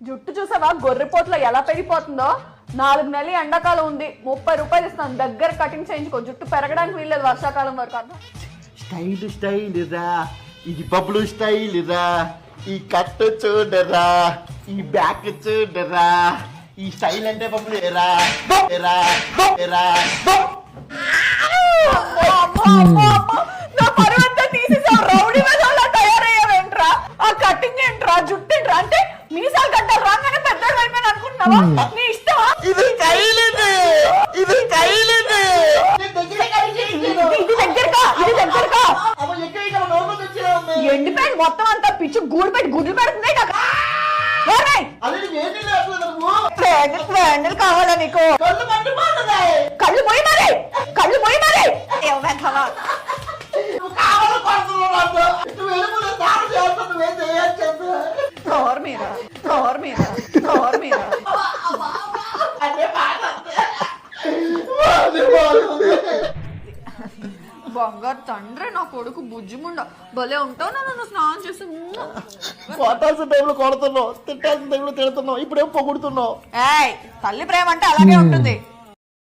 జుట్టు చూసావా గొర్రెపోట్లో ఎలా పెరిగిపోతుందో. 4 నెలలు ఎండాకాలం ఉంది, 30 రూపాయలు ఇస్తాను. దగ్గర కటింగ్ చేయించుకో, జుట్టు పెరగడానికి వీల్లేదు వర్షాకాలం వరకు. అర్థం స్టైల్ రా, ఇది బబ్లు స్టైల్ రా, ఈ కట్ చూడరా, ఈ బ్యాక్ చూడరా, ఈ స్టైల్ అంటే బబ్లు ఎరా ఎరా ఎరా. నా పరువంతా తీసేసావు, రౌడీ మెజాల్లో తయారయ్యావేంట్రా? ఆ కటింగ్ ఏంట్రా, జుట్టు ఏంట్రా? అంటే మీసాలు గడ్డలు రాగానే పెద్ద అయిపోయాను అనుకుంటున్నావా? నీ ఇష్టమా? ఇది స్టైల్, ఇది స్టైల్. ఇది దగ్గరకా, ఇది దగ్గరకా. ఎండిపోయింది మొత్తం అంతా, పిచ్చి గూడు పెట్టి గుడ్లు పెడుతుంది కాక. కావాలా నీకు? కళ్ళు పోయి మరి, కళ్ళు పోయి మరి. బంగారు తండ్రి, నా కొడుకు బుజ్జిముండ భలే ఉంటావు. నన్ను స్నానం చేసి కొట్టాల్సిన టైంలో కొడుతున్నావు, తిట్టాల్సిన టైంలో తిడుతున్నావు, ఇప్పుడేం పొగుడుతున్నావు. తల్లి ప్రేమ అంటే అలాగే ఉంటుంది.